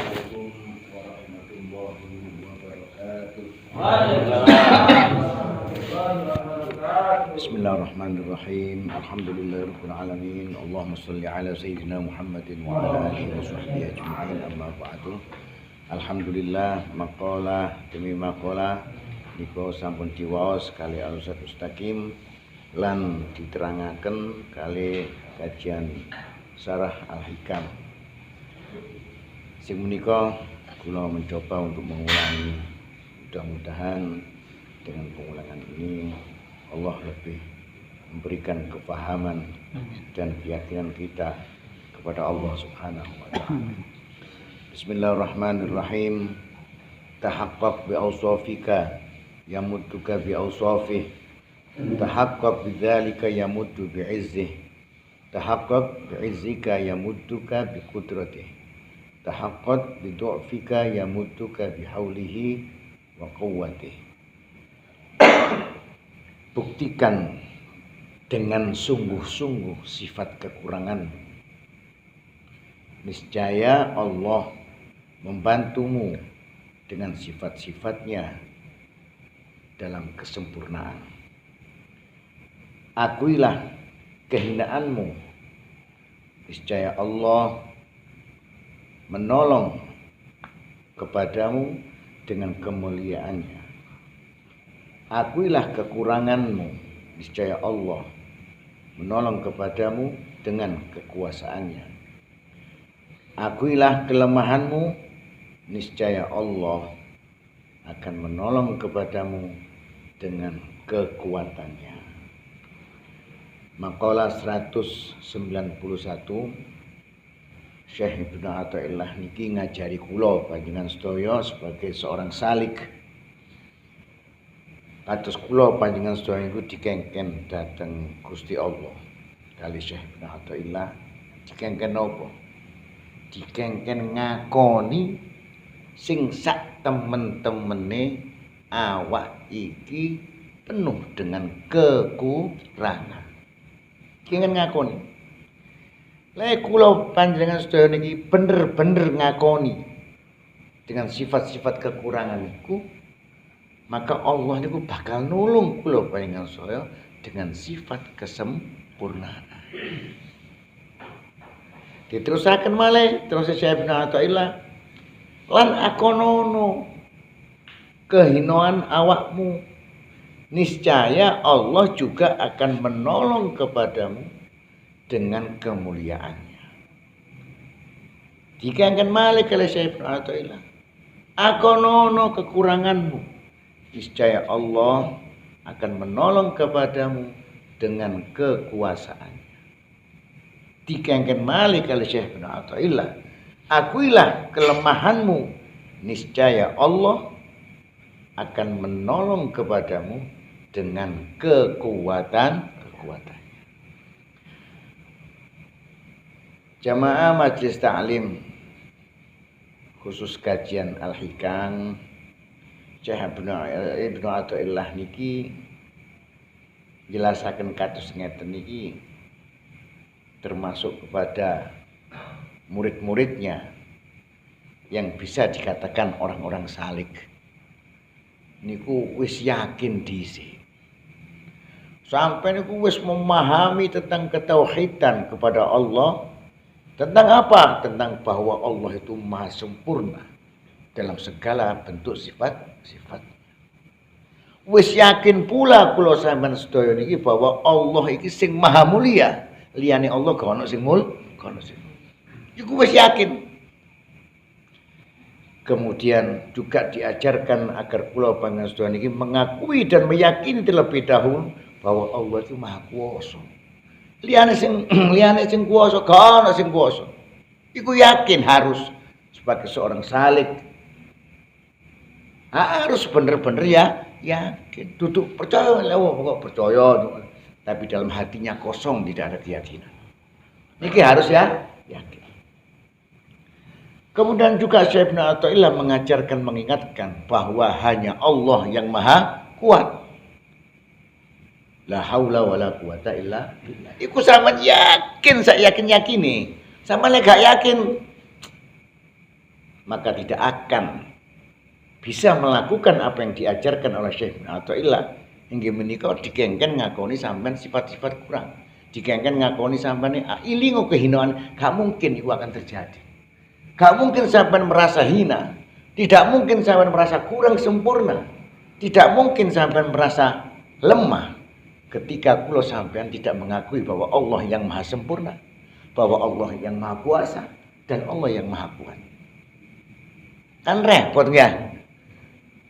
Assalamualaikum warahmatullahi wabarakatuh. Bismillahirrahmanirrahim. Alhamdulillahirabbil alamin. Allahumma shalli ala sayyidina Muhammadin wa ala alihi wa sahbihi ajma'in. Amma ba'du. Alhamdulillah maqala demi maqala nika sampun diwaos kali al-Ustaz Mustaqim lan diterangaken kali kajian Syarah Al-Hikam. Sing menika kula mencoba untuk mengulangi. Mudah-mudahan dengan pengulangan ini Allah lebih memberikan kefahaman dan keyakinan kita kepada Allah Subhanahu wa taala. Bismillahirrahmanirrahim. Tahaqqaq bi awsafika yamudduka bi awsafih. Tahaqqaq bidzalika yamuddu bi izzih. Tahaqqaq bi izzika yamudduka bi qudratih. Tahaqqaq bi du'fika yamudduka bi haulihi wa quwwatih. Buktikan dengan sungguh-sungguh sifat kekurangan. Niscaya Allah membantumu dengan sifat-sifatnya dalam kesempurnaan. Akuilah kehinaanmu. Niscaya Allah menolong kepadamu dengan kemuliaannya. Akuilah kekuranganmu. Niscaya Allah menolong kepadamu dengan kekuasaannya. Akuilah kelemahanmu. Niscaya Allah akan menolong kepadamu dengan kekuatannya. Maqalah 191 Syekh Ibnu Athaillah niki ngajari kula panjenengan sedaya sebagai seorang salik. Kados kula panjenengan sedaya niku dikengken dhateng Gusti Allah. Kali Syekh Ibnu Athaillah dikengken napa? Dikengken ngakoni sing sak temen-temene awak iki penuh dengan kekurangan. Kengken ngakoni. Lek kula panjenengan sedaya niki bener-bener ngakoni dengan sifat-sifat kekurangan niku, maka Allah niku bakal nulung kula panjenengan sedaya dengan sifat kesempurnaan. Diterusaken malih terus Syekh Ibnu Athaillah lan akonono kehinoan awakmu, niscaya Allah juga akan menolong kepadamu dengan kemuliaannya. Dikengken malih kalih Syekh Ibnu Athaillah, akonono kekuranganmu, niscaya Allah akan menolong kepadamu dengan kekuasaannya. Dikengken malih kalih Syekh Ibnu Athaillah, akuilah kelemahanmu, niscaya Allah akan menolong kepadamu dengan kekuatan. Jamaah Majelis Ta'lim khusus kajian Al-Hikam, Syekh Ibnu Athaillah niki jelasaken kados ngeten niki termasuk kepada murid-muridnya yang bisa dikatakan orang-orang salik. Niku wis yakin dhisik. Sampai niku wis memahami tentang ketauhidan kepada Allah. Tentang apa? Tentang bahwa Allah itu maha sempurna dalam segala bentuk sifat-sifat. Wis yakin pula kula sampeyan sedaya niki bahwa Allah iki sing maha mulia. Liyane Allah gak ono sing Iku wis yakin. Kemudian juga diajarkan agar kula panjenengan sedaya niki mengakui dan meyakini terlebih dahulu bahwa Allah itu maha kuwasa. Liyane sing kuwasa, gak ono sing kuwasa. Iku yakin harus sebagai seorang salik. Harus bener-bener ya yakin. Duduk percaya, kok percaya, tapi dalam hatinya kosong, tidak ada keyakinan. Niki harus ya yakin. Kemudian juga Syekh Ibnu Athaillah mengajarkan, mengingatkan bahwa hanya Allah yang maha kuat. La haula wala quwata illa billah. Iku sama yakin, sak yakin-yakine. Sama lek gak yakin maka tidak akan bisa melakukan apa yang diajarkan oleh Syekh Athaillah. Inggih menika dikengken ngakoni sampean sifat-sifat kurang. Dikengken ngakoni sampean ilingo kehinaan, gak mungkin itu akan terjadi. Gak mungkin sampean merasa hina. Tidak mungkin sampean merasa kurang sempurna. Tidak mungkin sampean merasa lemah ketika kula sampean tidak mengakui bahwa Allah yang maha sempurna, bahwa Allah yang maha kuasa, dan Allah yang maha kuat. Kan repot ya.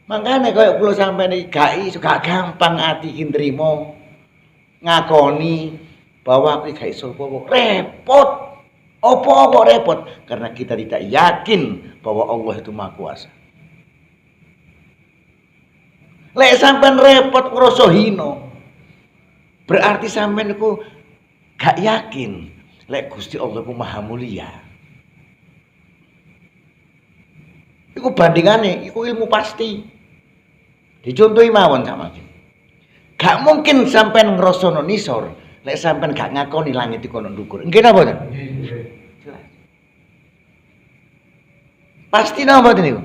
Makanya kaya kula sampeyan iki gak gampang ati iki nrimo ngakoni bahwa aku gak iso apa-apa. Repot. Apa kok repot? Karena kita tidak yakin bahwa Allah itu maha kuasa. Lek sampean repot ngrasa hina, berarti sampean iku gak yakin lek Gusti Allah ku maha mulia. Iku bandingane, iku ilmu pasti. Dicontohi mawon sama. Gak mungkin sampean ngrasana nisor lek sampean gak ngakoni langit iku ana ndukur. Nggih napa mboten? Jelas. Pasti napa mboten niku?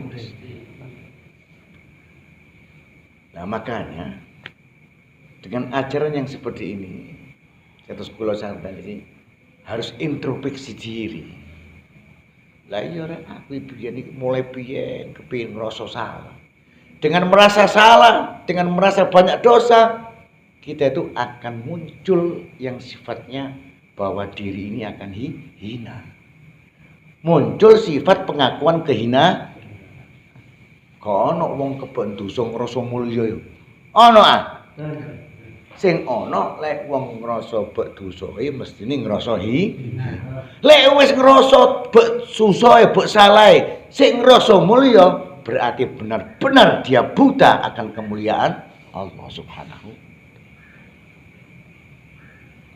Nah, makanya dengan ajaran yang seperti ini, terus kula sampean iki harus introspeksi diri. Lah iya rek, aku biyen iki mulai biyen kepengin ngrasa salah. Dengan merasa salah, dengan merasa banyak dosa, kita itu akan muncul yang sifatnya bahwa diri ini akan hina. Muncul sifat pengakuan kehina. Kok ana wong keben dosa ngrasa mulya yo. Ana ah. Sing ana lek wong ngrasa bek dosae mestine ngrasa hina. Lek wis ngrasa bek susahe, bek salahe, sing ngrasa mulya berarti benar-benar dia buta akan kemuliaan Allah Subhanahu.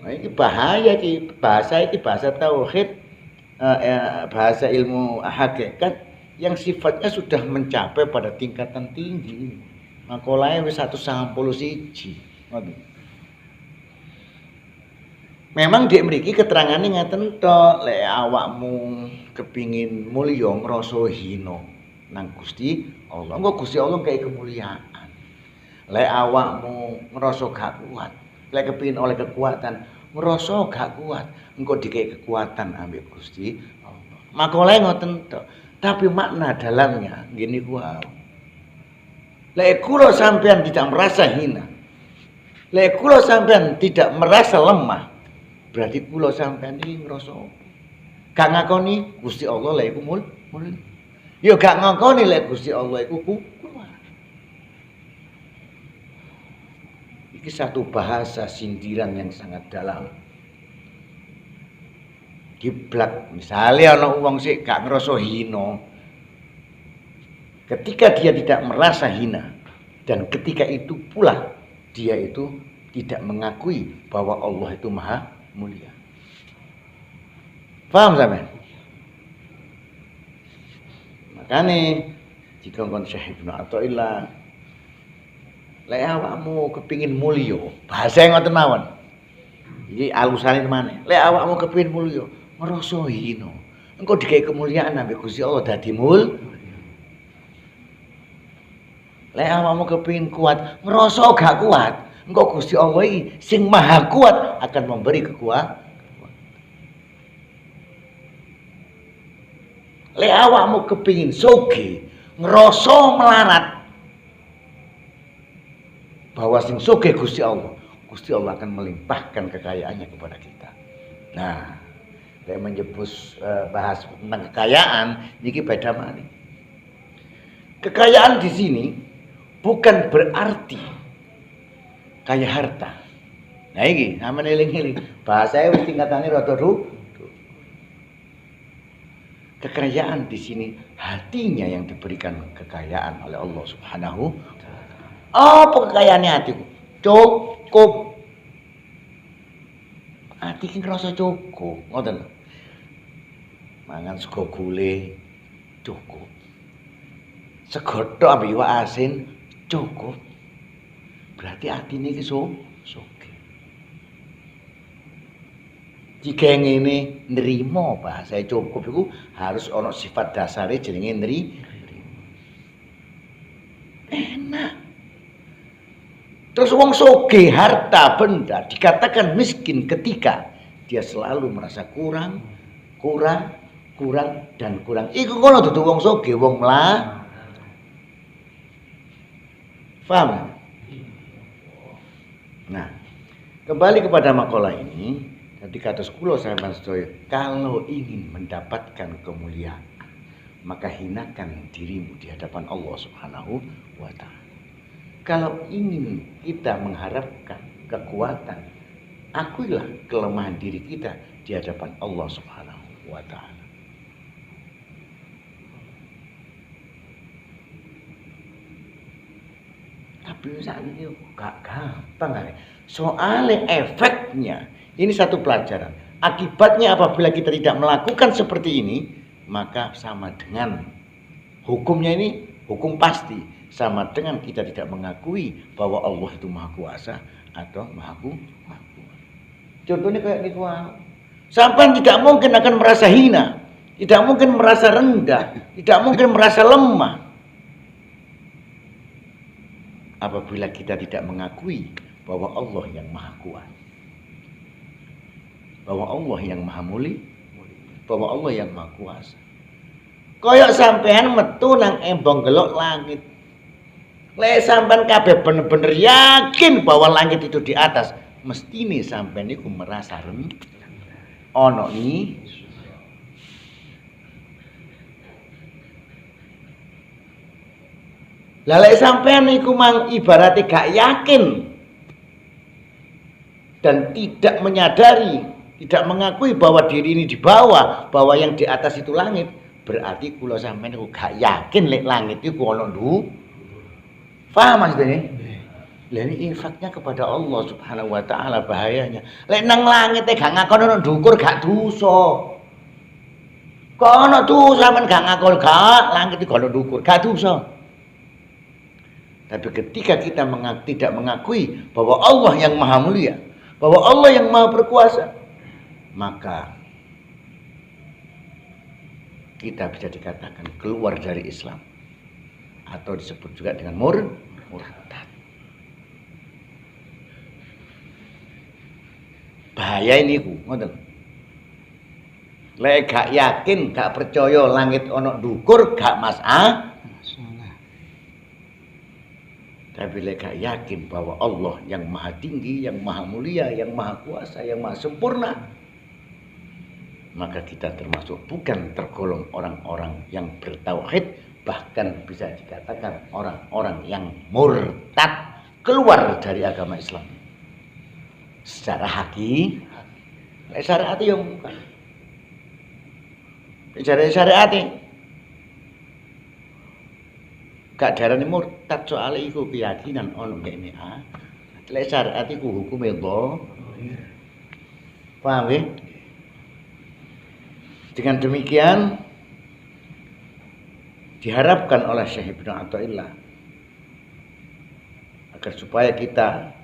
Nah, ini bahaya iki, bahasa tauhid, bahasa ilmu hakikat yang sifatnya sudah mencapai pada tingkatan tinggi. Makolahnya wis 191. Memang dia mriki keterangane ngaten tok, lek awakmu kepingin mulya ngrasa hina nang Gusti Allah. Engko Gusti Allah kaya kemuliaan. Lek awakmu ngrasa gak kuat, lek kepingin oleh kekuatan, ngrasa gak kuat, engko dikei kekuatan ambek Gusti Allah. Makole ngoten tok. Tapi makna dalamnya gini gua. Lek kula sampean tidak merasa hina, lek kula sampean tidak merasa lemah, berarti kula sampean iki ngrasa gak ngakoni Gusti Allah lek iku mul. Ya gak ngakoni lek Gusti Allah iku kuat. Iki satu bahasa sindiran yang sangat dalam. Giblak, misalnya ana wong sik gak ngrasa hina. Ketika dia tidak merasa hina dan ketika itu pula dia itu tidak mengakui bahwa Allah itu maha mulia. Paham sampean? Makane dikongkon Syekh Ibnu Athaillah, lek awakmu kepingin mulya, bahasa ngoten mawon. Iki alusane temane. Lek awakmu kepingin mulya, ngrasa hina. Engko dikei kemuliaan ambek Gusti Allah dadi mul. Lek awakmu kepingin kuat, ngrasa gak kuat, engko Gusti Allah iki sing maha kuat akan memberi kekuatan. Lek awakmu kepingin sugih, ngrasa melarat bahwa sing sugih Gusti Allah akan melimpahkan kekayaannya kepada kita. Nah, lek menyebut bahas tentang kekayaan, niki beda malih. Kekayaan di sini bukan berarti kaya harta. Nah iki sampeyan eling-eling, bahasane wis tingkatane rada dhuwur. Kekayaan di sini hatinya yang diberikan kekayaan oleh Allah Subhanahu. Apa kekayaannya hatiku? Cukup. Hati ki ngrasa cukup, ngoten. Mangan sego gule cukup. Sego tok ambek iwak asin cukup. Berarti atine iki sugih. Jika ngene nrimo bahasa cukup iku harus ana sifat dasare jenenge nrimo. Enak. Terus wong sugih harta benda dikatakan miskin ketika dia selalu merasa kurang, dan kurang. Iku ngono dudu wong sugih, wong mlah. Paham? Nah, kembali kepada makalah ini. Jadi kados kula sampeyan sedaya, kalau ingin mendapatkan kemuliaan, maka hinakan dirimu di hadapan Allah Subhanahu wa taala. Kalau ingin kita mengharapkan kekuatan, akuilah kelemahan diri kita di hadapan Allah Subhanahu wa taala. Tapi saat ini gak gampang kan? Soalnya efeknya, ini satu pelajaran. Akibatnya apabila kita tidak melakukan seperti ini, maka sama dengan hukumnya ini, hukum pasti. Sama dengan kita tidak mengakui bahwa Allah itu Maha Kuasa atau Maha Kuasa. Contohnya kayak ini, sampai tidak mungkin akan merasa hina, tidak mungkin merasa rendah, tidak mungkin merasa lemah. Apabila kita tidak mengakui bahwa Allah yang Maha Kuasa, bahwa Allah yang Maha Mulia, bahwa Allah yang Maha Kuasa. Koyok sampean metu nang embong gelok langit. Lek sampean kabeh bener-bener yakin bahwa langit itu di atas, mestine sampean niku merasa rendah. Ono ni lalek sampean niku mang ibaratnya gak yakin dan tidak menyadari, tidak mengakui bahwa diri ini di bawah, bahwa yang di atas itu langit, berarti kula sampean niku gak yakin lek langit iku ono ndu. Paham maksudnya? Lah ini infaknya kepada Allah Subhanahu wa taala bahayanya. Lek nang langit gak ngakon ono ndukur gak dosa. Kok ono dosa men gak ngakon gak langit iki ono ndukur gak dosa. Tapi ketika kita tidak mengakui bahwa Allah yang Maha Mulia, bahwa Allah yang Maha Berkuasa, maka kita bisa dikatakan keluar dari Islam, atau disebut juga dengan murtad. Bahaya ini ngoten. Lek gak yakin, gak percaya langit ono ndukur, gak masalah. Tapi lek gak yakin bahwa Allah yang Maha Tinggi, yang Maha Mulia, yang Maha Kuasa, yang Maha Sempurna, maka kita termasuk bukan tergolong orang-orang yang bertauhid, bahkan bisa dikatakan orang-orang yang murtad, keluar dari agama Islam. Secara haki, secara hati yang bukan. Secara hati, gak darani murtad soalnya iku keyakinan ono kene a. Lek syariat iku hukume dhahir. Paham ya? Dengan demikian diharapkan oleh Syekh Ibnu Athaillah agar supaya kita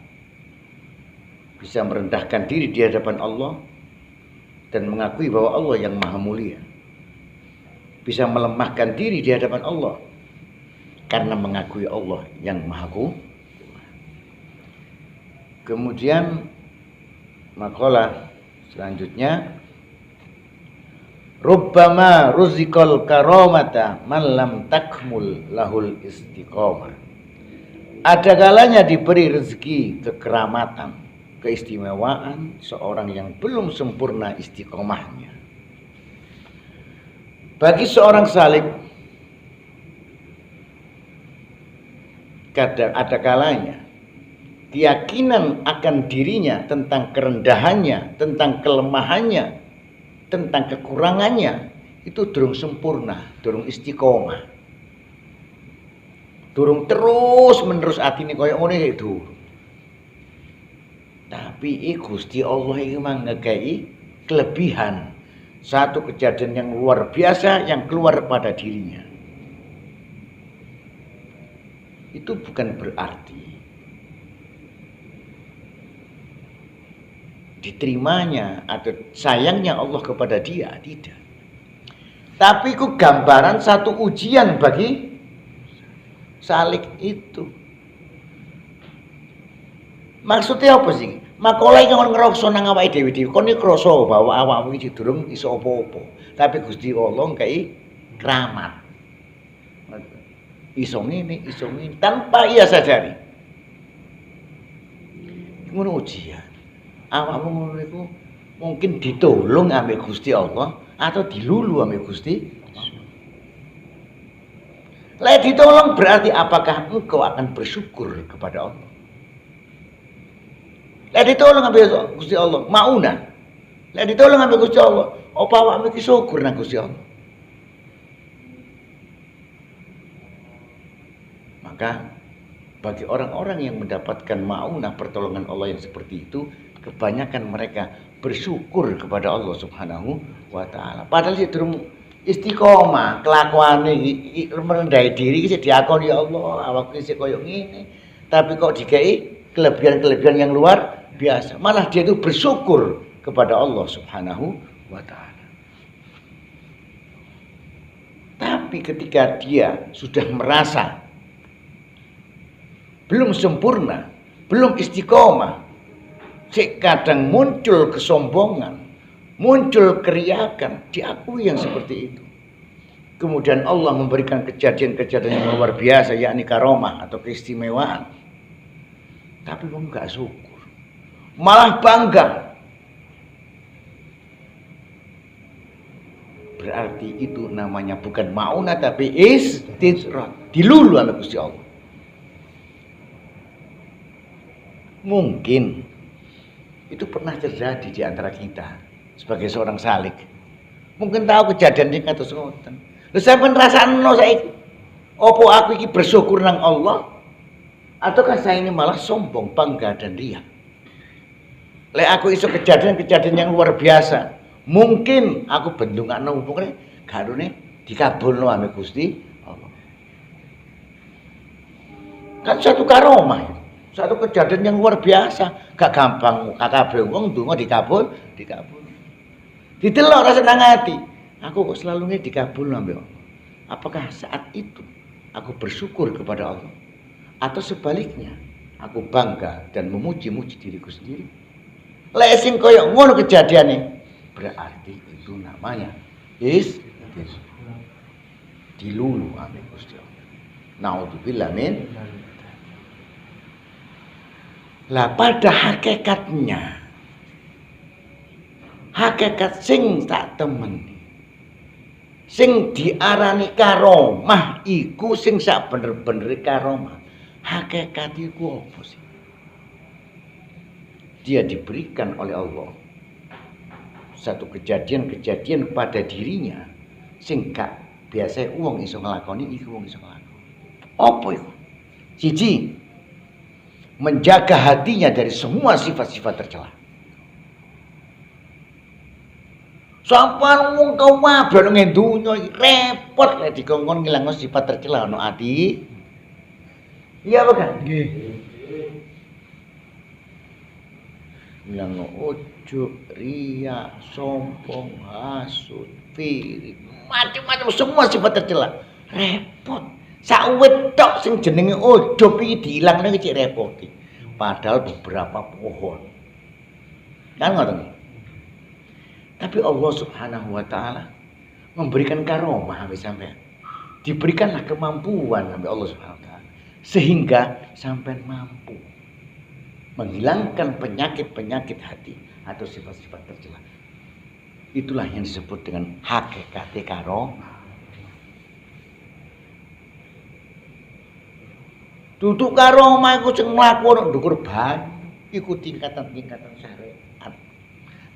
bisa merendahkan diri di hadapan Allah dan mengakui bahwa Allah yang Maha Mulia, bisa melemahkan diri di hadapan Allah karena mengakui Allah yang Maha Kuasa. Kemudian makalah selanjutnya, rubbama ruzikal karamata man lam takmul lahul istiqamah. Ada kalanya diberi rezeki kekeramatan, keistimewaan seorang yang belum sempurna istiqomahnya. Bagi seorang salik ada kalanya keyakinan akan dirinya tentang kerendahannya, tentang kelemahannya, tentang kekurangannya itu durung sempurna, durung istiqomah, durung terus menerus atine koyo ngene itu. Tapi Gusti Allah iki mangkehi kelebihan, satu kejadian yang luar biasa yang keluar pada dirinya. Itu bukan berarti diterimanya atau sayangnya Allah kepada dia, tidak. Tapi itu gambaran satu ujian bagi salik itu. Maksudnya apa sih? Makola iki kon ngrokso nang awake dhewe-dhewe. Kon iki krasa bahwa awakmu iki durung iso apa-apa. Tapi Gusti Allah ngkai kramat. Iso ngene tanpa ia sadari. Ngono ujian. Awakmu ngono iku mungkin ditolong ambek Gusti Allah atau dilulu ambek Gusti Allah. Lek ditolong berarti apakah engkau akan bersyukur kepada Allah? Lek ditolong ambek Gusti Allah, mauna. Lek ditolong ambek Gusti Allah, apa awakmu iki syukur nang Gusti Allah? Maka bagi orang-orang yang mendapatkan maunah pertolongan Allah yang seperti itu, kebanyakan mereka bersyukur kepada Allah Subhanahu wa taala. Padahal sih durung istiqomah, kelakuane merendahi diri iki diakoni ya Allah, awakku sik koyo ngene. Tapi kok dikai kelebihan-kelebihan yang luar biasa. Malah dia itu bersyukur kepada Allah Subhanahu wa taala. Tapi ketika dia sudah merasa belum sempurna, belum istiqomah, kadang muncul kesombongan, muncul keriakan, diakui yang seperti itu. Kemudian Allah memberikan kejadian-kejadian yang luar biasa, yakni karomah atau keistimewaan. Tapi kamu gak syukur, malah bangga. Berarti itu namanya bukan mauna tapi istidrak, dilulu oleh Gusti Allah. Mungkin itu pernah terjadi di antara kita sebagai seorang salik. Mungkin tahu kejadian ini kados ngoten. Lha sampeyan rasakno saiki, opo aku iki bersyukur nang Allah ataukah saya ini malah sombong, bangga dan riya? Lek aku iso kejadian-kejadian yang luar biasa, mungkin aku bendungakno umure garune dikabulno ambek Gusti Allah. Kan satu karomah. Satu kejadian yang luar biasa, gak gampang kabeh wong ndonga dikabul. Didelok rasa nang ati. Aku kok selalu ngene dikabul ambek Allah. Apakah saat itu aku bersyukur kepada Allah atau sebaliknya aku bangga dan memuji-muji diriku sendiri? Lek sing koyo ngono kejadiane, berarti itu namanya dilulu ambek Gusti Allah. Naudzubillah min. Lah pada hakikatnya, hakikat sing tak temeni, sing diarani karomah iku sing sak bener-bener karomah. Hakikat iku apa sih? Dia diberikan oleh Allah satu kejadian-kejadian pada dirinya sing gak biasa wong iso nglakoni, iku wong iso nglakoni. Apa iku? Siji, menjaga hatinya dari semua sifat-sifat tercela. Sampeyan wong kabeh ning donya iki repot lek dikongkon ngilangno sifat tercela ana ati. Iya apa kan? Nggih. Ngilangno ujub, riya, sombong, hasud, iri, macam-macam semua sifat tercela. Repot. Sawet tok sing jenenge ujub iki diilangne iki cek repot. Padahal beberapa pohon. Kan ngoten. Tapi Allah Subhanahu wa taala memberikan karomah sampai diberikanlah kemampuan sampai Allah Subhanahu wa taala sehingga sampai mampu menghilangkan penyakit-penyakit hati atau sifat-sifat tercela. Itulah yang disebut dengan hakikat karomah. Duduk karomah iku sing mlaku nang ndukur banyu iku tingkatan-tingkatan syariat.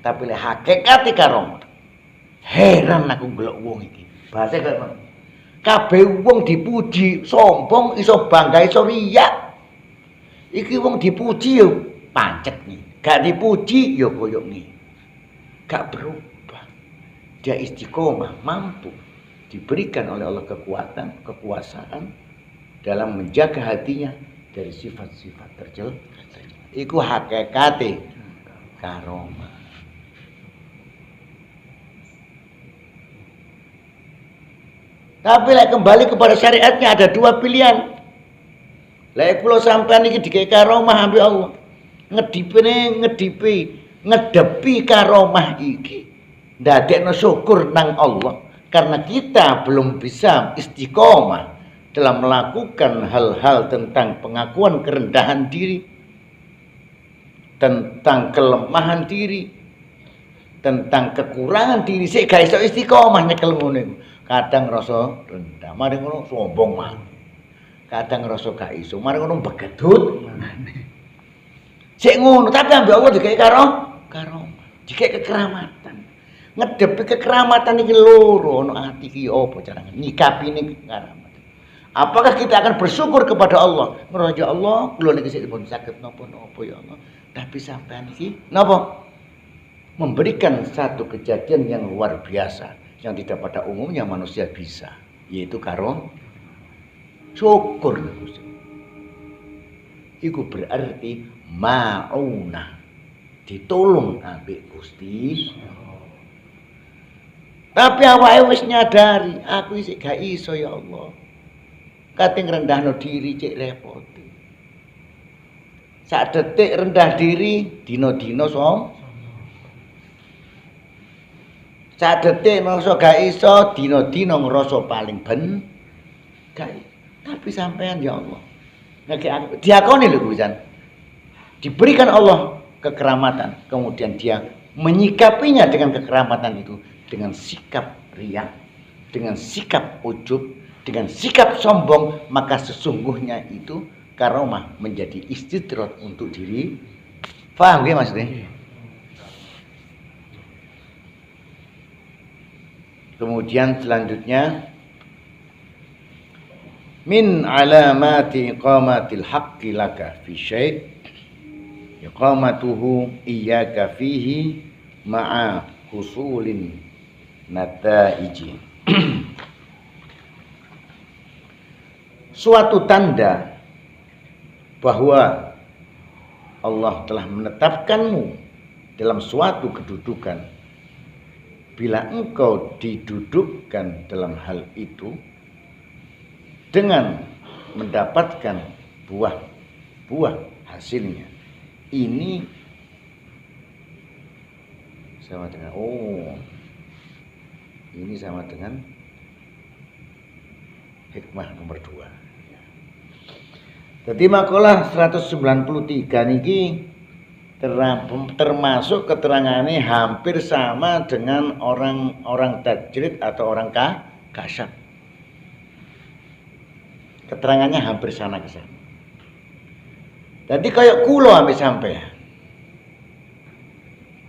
Tapi lek hakikat karomah, heran aku ngelok wong iki. Bahasa kaya kabeh wong dipuji, sombong, iso bangga, iso riya. Iki wong dipuji yo pancet nih, gak dipuji yo koyo ngene. Gak berubah. Dia istiqomah, mampu diberikan oleh Allah kekuatan, kekuasaan dalam menjaga hatinya dari sifat-sifat tercela. Iku hakikate karomah. Tapi kembali kepada syariatnya ada dua pilihan. Kula sampean iki dikei karomah ambil Allah. Ngedepi karomah iki. Ndadekno syukur nang Allah karena kita belum bisa istiqomah dalam melakukan hal-hal tentang pengakuan kerendahan diri, tentang kelemahan diri, tentang kekurangan diri. Sik gak iso istiqomah nyekel ngono. Kadang rasa rendah, mari ngono sombong mah. Kadang rasa gak iso, mari ngono begedut. Sik ngono, tapi ambek Allah dikai karomah, dikai kekeramatan. Ngedepi kekeramatan iki loro ono ati iki apa carane nyikapine kekeramatan. Apakah kita akan bersyukur kepada Allah? Ngerasa ya Allah, kula niki sik pun saged napa-napa ya Allah. Tapi sampean iki napa? Memberikan satu kejadian yang luar biasa yang tidak pada umumnya manusia bisa, yaitu syukur. Iku berarti ma'unah, ditolong ambek Gusti. Tapi awake wis nyadari, aku isih gak iso ya Allah. Kating rendahno diri cek repot. Sak detik rendah diri, dino-dino sak detik ngrasa gak iso, dino-dino ngrasa paling ben. Gak. Tapi sampean ya Allah. Diakoni lho Gusan. Diberikan Allah kekeramatan, kemudian dia menyikapinya dengan kekeramatan itu dengan sikap riya, dengan sikap ujub, dengan sikap sombong, maka sesungguhnya itu karomah menjadi istidrat untuk diri. Paham ya maksudnya? Kemudian selanjutnya min alamati iqamatil haqqi laka fi syai' iqamatuhu iyyaka fihi ma'a husulin nataiji. Suatu tanda bahwa Allah telah menetapkanmu dalam suatu kedudukan bila engkau didudukkan dalam hal itu dengan mendapatkan buah hasilnya. Ini sama dengan ini sama dengan hikmah nomor 2. Jadi makalah 193 niki termasuk keterangannya hampir sama dengan orang tajrid atau orang kasyaf. Keterangannya hampir sana ke sana. Jadi kayak kulo ambek sampean.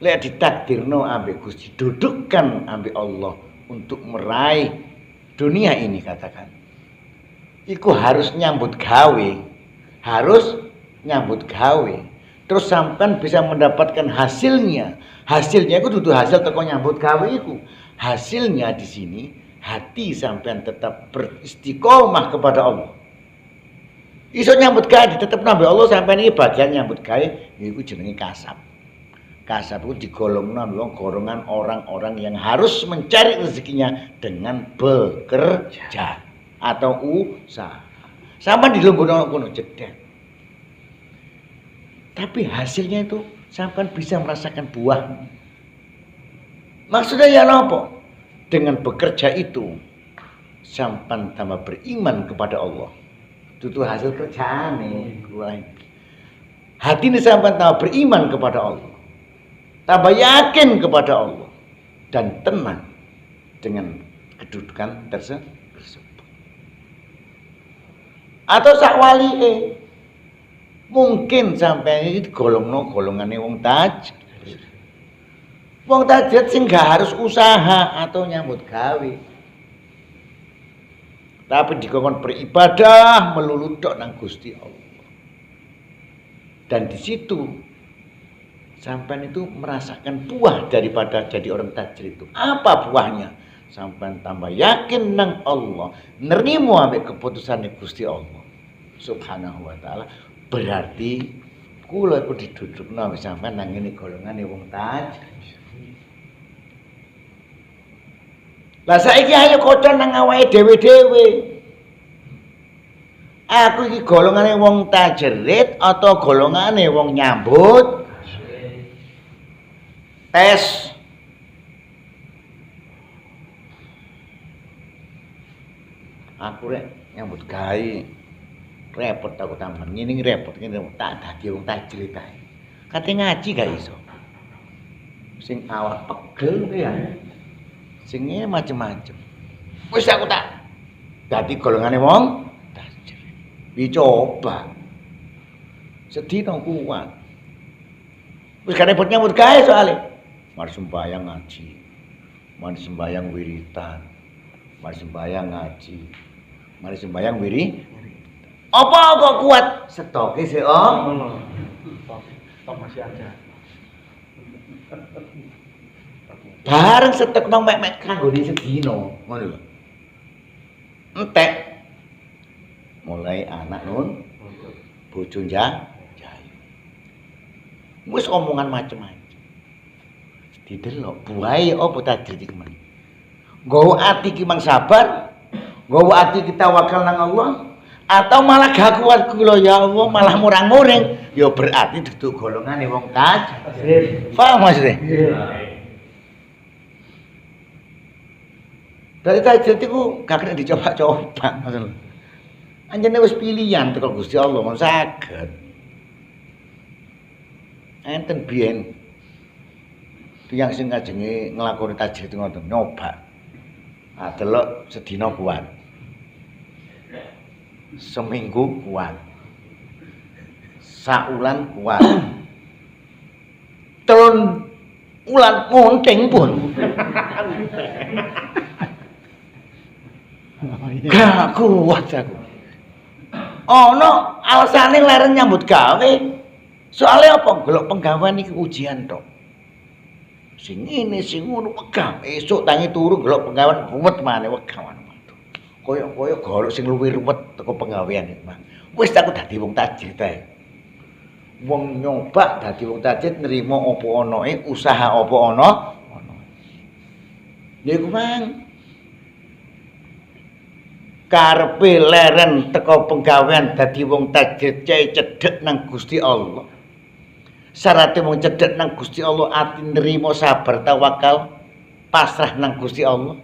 Lek ditakdirno ambek Gusti, dudukkan ambek Allah untuk meraih dunia ini katakan. Iku harus nyambut gawe. Terus sampean bisa mendapatkan hasilnya. Hasilnya itu dudu hasil teko nyambut gawe iku. Hasilnya di sini hati sampean tetap beristiqomah kepada Allah. Iso nyambut gawe tetep nambah Allah sampean iki bagian nyambut gawe iku jenenge kasab. Kasab itu digolongno golongan orang-orang yang harus mencari rezekinya dengan bekerja atau usaha. Sampean dilungguhno kono jedek. Tapi hasilnya itu sampean bisa merasakan buah. Maksudnya ya apa? Dengan bekerja itu sampean tambah beriman kepada Allah. Itu hasil kerjaan nih. Hati ini sampean tambah beriman kepada Allah. Tambah yakin kepada Allah dan tenang dengan kedudukan tersebut. Atau sak walike mungkin sampai ini golongane wong tajrid. Wong tajrid sing gak harus usaha atau nyambut gawe. Tapi dikongkon beribadah melulu tok nang Gusti Allah. Dan di situ sampean itu merasakan buah daripada jadi orang tajrid itu. Apa buahnya? Sampean tambah yakin nang Allah, nerimo ambek keputusane Gusti Allah Subhanahu wa taala. Berarti Kula iku didudukno sampean nang ngene golongane wong tajrid. Lah saiki ayo kaca nang awake dhewe-dhewe. Aku iki golongane wong tajrid atau golongane wong nyambut tes. Aku rek nyambut gawe repot aku tambah ngene repot ngene tak dadi wong tajrid ae. Kate ngaji gak iso. Sing awak pegel ya. Sing macem-macem. Wis aku tak dadi golongane wong tajrid. Dicoba. Sedina kuat. Wis gak repot nyambut gawe soalé. Mari sembahyang ngaji. Mari sembahyang wiritan. Mari sembahyang ngaji. Mari sembahyang apa kok kuat? Stoke sih Om. Stok masih ada. Bareng stok nang mek-mek kanggone sedina, ngono lho. Entek. Mulai anak nun bojo jayu. Wis omongan macem-macem. Didelok buahe apa tajrid iki men. Nggawa ati ki mang sabar, nggawa ati kita wakal nang Allah, atau malah gak kuat kula ya Allah malah murang-muring, ya berarti duduk golongane wong tajrid. Paham maksudnya? Dari tajrid iku gak kena dicoba-coba, maksud. Anjene wis pilihan teko Gusti Allah mon saged. Enten biyen tiyang sing ngajenge nglakoni tajrid ngoten nyoba. Delok sedina kuat. Seminggu kuat. Saulan kuat. Telun ulan munting pun. Gak kuat aku. Ono alasane leren nyambut gawe. Soalnya apa? Golek penggawean iki ujian tok. Sing ini sing ngono wegah esuk tangi turu golek penggawean ruwet maneh wegah. Koyo golek sing luwih ruwet teko penggawean iki, Mas. Wis aku dadi wong tajrid ae. Wong nyoba dadi wong tajrid nrimo apa anae, usaha apa ana. Ya iku Mang. Karepe leren teko penggawean dadi wong tajrid cedhek nang Gusti Allah. Syaratnya mau cedek nang Gusti Allah, ati nerima sabar tawakal pasrah nang Gusti Allah.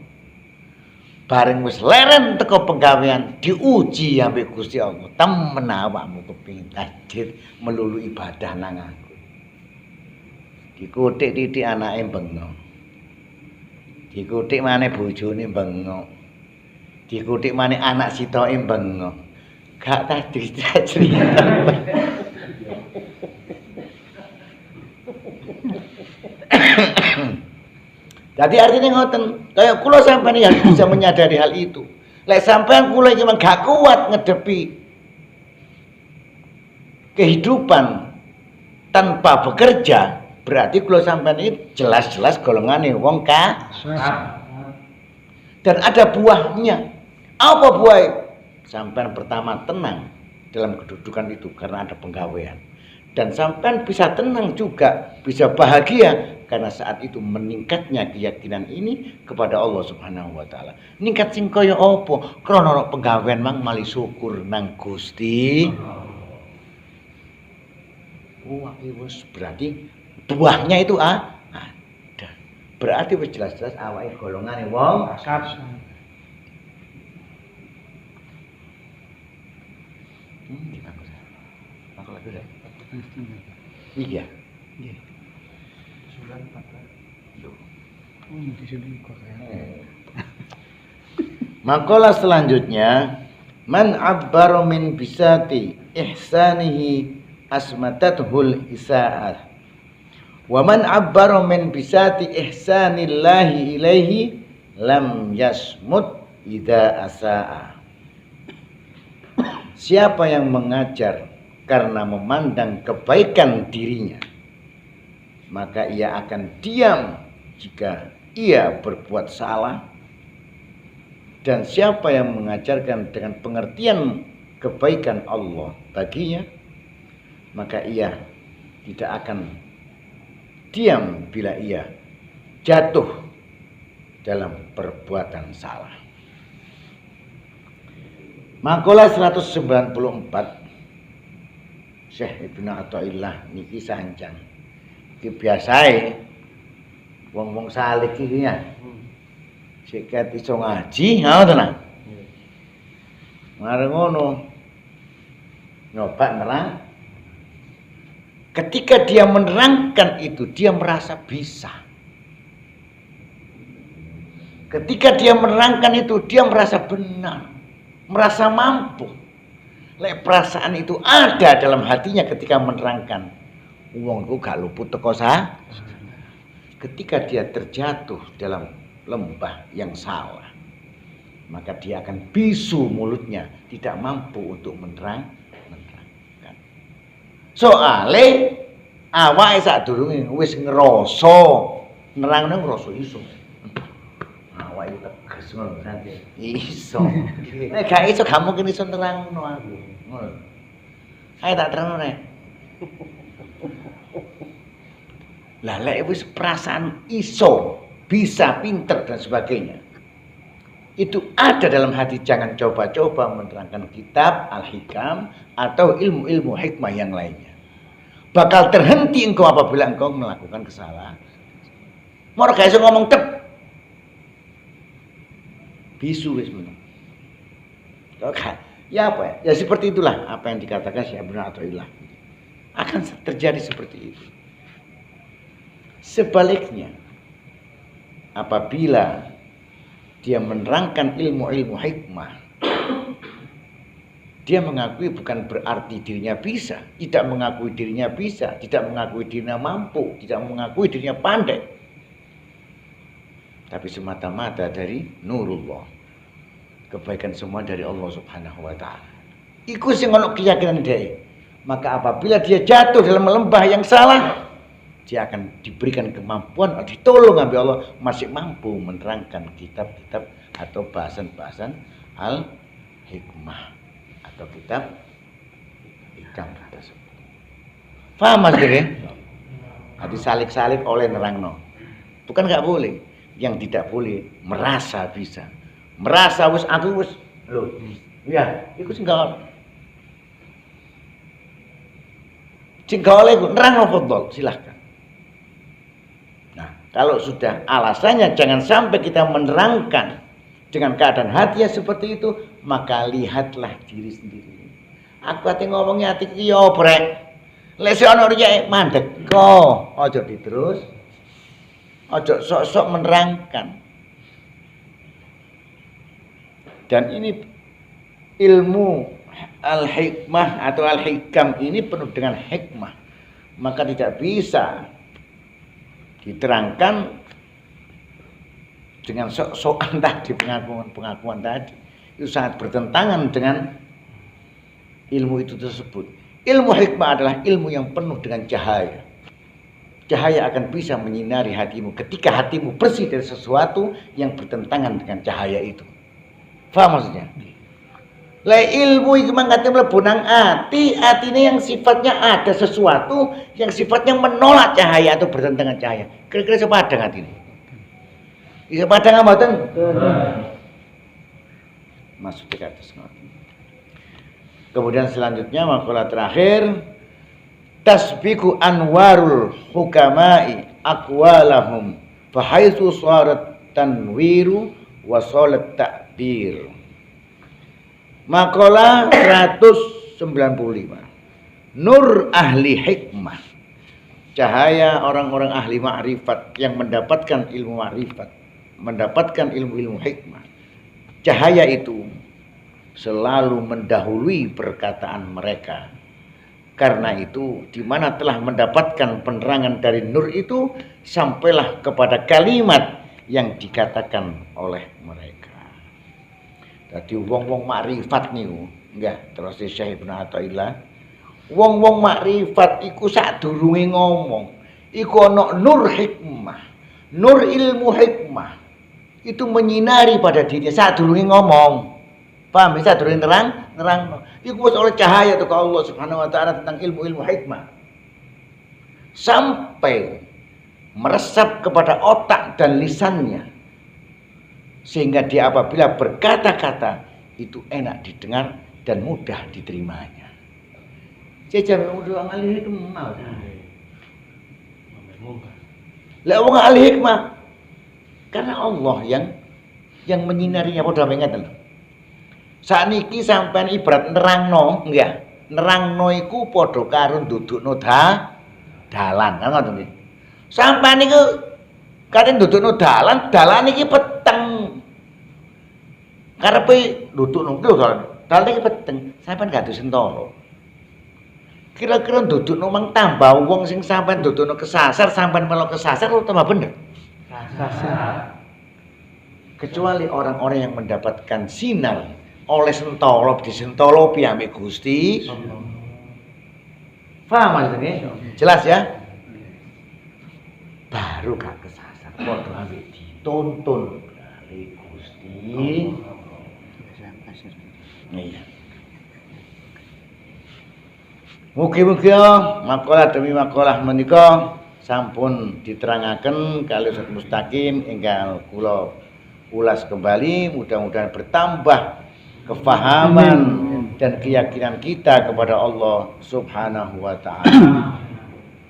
Bareng wis leren teko penggawean diuji ambek Gusti Allah. Temen awakmu kepengin tajrid melulu ibadah nang aku. Dikutik titik anake bengok. Dikutik maneh bojone bengok. Dikutik maneh anak sitoke bengok. Gak tajrid. Jadi artinya ngoten, kayak kula sampean yang bisa menyadari hal itu. Lek sampean kula iki gak kuat ngedepi kehidupan tanpa bekerja, berarti kula sampean ini jelas-jelas golongane wong kafir. Dan ada buahnya. Apa buah? Sampean pertama tenang dalam kedudukan itu karena ada penggawean. Dan sampean bisa tenang juga, bisa bahagia karena saat itu meningkatnya keyakinan ini kepada Allah Subhanahu wa taala. Ningkat sing kaya apa? Krana penggawean mang mali syukur nang Gusti. Wah, wis berarti buahnya itu ada. Berarti wis jelas-jelas awake golongane wong kafir. Aku lagi deh. Iya. Nggih. Sulan Pak. Lho. Di sini kok Makalah selanjutnya, man abbara min bisati ihsanihi asmatathul isaat. Wa man abbara min bisati ihsanillahi ilaihi lam yasmut idza asaa. Siapa yang mengajar karena memandang kebaikan dirinya, maka ia akan diam jika ia berbuat salah. Dan siapa yang mengajarkan dengan pengertian kebaikan Allah baginya, maka ia tidak akan diam bila ia jatuh dalam perbuatan salah. Makalah 194 Syekh Ibnu Athaillah niki sanjang. Iki biasae wong-wong salik iki ya. Seket iso ngaji, ngono ta. Mare ngono. Nyoba nerang. Ketika dia menerangkan itu, dia merasa bisa. Ketika dia menerangkan itu, dia merasa benar, merasa mampu. Lek perasaan itu ada dalam hatinya ketika menerangkan. Wong iku gak luput teko ketika dia terjatuh dalam lembah yang salah, maka dia akan bisu mulutnya, tidak mampu untuk menerangkan. Soale awake sadurunge wis ngrasa nerangno ngrasa iso. Awake tegas ngono santi. Iso. Nek gak iso gak mungkin iso nerangno aku. Ngono. Ayo tak terangno rek. Lah lek wis perasaan iso, bisa, pinter dan sebagainya, itu ada dalam hati, jangan coba-coba menerangkan kitab Al-Hikam atau ilmu-ilmu hikmah yang lainnya. Bakal terhenti engkau apabila engkau melakukan kesalahan. Moro gak iso ngomong tep. Bisu wis meneng. Oke. Ya apa ya? Ya seperti itulah apa yang dikatakan Syekh Ibnu Athaillah. Akan terjadi seperti itu. Sebaliknya, apabila dia menerangkan ilmu-ilmu hikmah, dia mengakui bukan berarti dirinya bisa, tidak mengakui dirinya bisa, tidak mengakui dirinya mampu, tidak mengakui dirinya pandai, tapi semata-mata dari nurullah, kebaikan semua dari Allah Subhanahu wa taala. Iku sing ono keyakinan dia. Maka apabila dia jatuh dalam lembah yang salah, dia akan diberikan kemampuan, ditolong oleh Allah, masih mampu menerangkan kitab-kitab atau bahasan-bahasan al-hikmah atau kitab hikam tersebut. Paham Mas Giri? Jadi salik-salik oleh nerangno. Bukan nggak boleh. Yang tidak boleh merasa bisa. Merasa wis aku wis lho. Ya, iku sing gak oleh nerangno fadhol, silahkan. Kalau sudah alasannya jangan sampai kita menerangkan dengan keadaan hati yang seperti itu, maka lihatlah diri sendiri. Aku hati ngomongnya hati iki yo brek. Lek ono riye mandek kok, aja diterus. Aja sok-sok menerangkan. Dan ini ilmu al-hikmah atau al-hikam ini penuh dengan hikmah. Maka tidak bisa diterangkan dengan sok-sokan tadi, pengakuan tadi. Itu sangat bertentangan dengan ilmu itu tersebut. Ilmu hikmah adalah ilmu yang penuh dengan cahaya. Cahaya akan bisa menyinari hatimu ketika hatimu bersih dari sesuatu yang bertentangan dengan cahaya itu. Faham maksudnya? Lah ilmu itu mangkate mlebu nang ati, atine yang sifatnya ada sesuatu yang sifatnya menolak cahaya atau bertentangan cahaya. Kira-kira sepadang atine. Bisa padang mboten? Maksudnya kata ngoten. Kemudian selanjutnya makalah terakhir, tasbiku anwarul hukama'i aqwalahum fahaitsu sarat tanwiru wa salat ta'bir. Makalah 195. Nur ahli hikmah. Cahaya orang-orang ahli ma'rifat yang mendapatkan ilmu ma'rifat, mendapatkan ilmu-ilmu hikmah. Cahaya itu selalu mendahului perkataan mereka. Karena itu, di mana telah mendapatkan penerangan dari nur itu, sampailah kepada kalimat yang dikatakan oleh mereka. Jadi wong-wong makrifat niku, enggak terus Syekh Ibnu Athaillah. Wong-wong makrifat iku sadurunge ngomong, iku ana nur hikmah, nur ilmu hikmah. Itu menyinari pada dirinya sadurunge ngomong. Paham bisa sadurunge nerang. Iku wis oleh cahaya itu ke Allah Subhanahu wa taala tentang ilmu-ilmu hikmah. sampai meresap kepada otak dan lisannya, sehingga dia apabila berkata-kata itu enak didengar dan mudah diterimanya. Jajan udah ahli hikmah. Lah wong ahli hikmah karena Allah yang menyinarinya padha ngeten lho. Sakniki sampean ibarat nerangno, nggih. Nerangno iku padha karo ndudukno dalan, kan ngoten nggih. Sampean niku kate ndudukno dalan, dalan iki peteng. Karepe ndudukno lho dalan iki peteng, sampean gak sentolo. Kira-kira ndudukno mang tambah wong sing sampean ndudukno kesasar, sampean melok kesasar tambah bener. Kesasar. Kecuali orang-orang yang mendapatkan sinar oleh sentolop disentolopi ambek Gusti. Paham maksudnya? Jelas ya? Baru gak kesasar, padha ambek dituntun kali Gusti. Iya. Mugi-mugi makalah demi makalah menika sampun diterangaken kalih Ustaz Mustaqim ingkang kula ulas kembali, mudah-mudahan bertambah kefahaman dan keyakinan kita kepada Allah Subhanahu wa taala.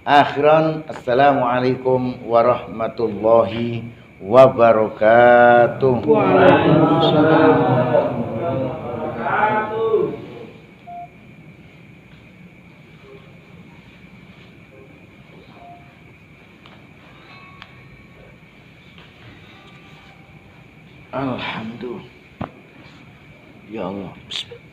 Akhiran, assalamualaikum warahmatullahi wabarakatuh. Waalaikumsalam warahmatullahi wabarakatuh. Alhamdulillah. Ya Allah. Bismillah.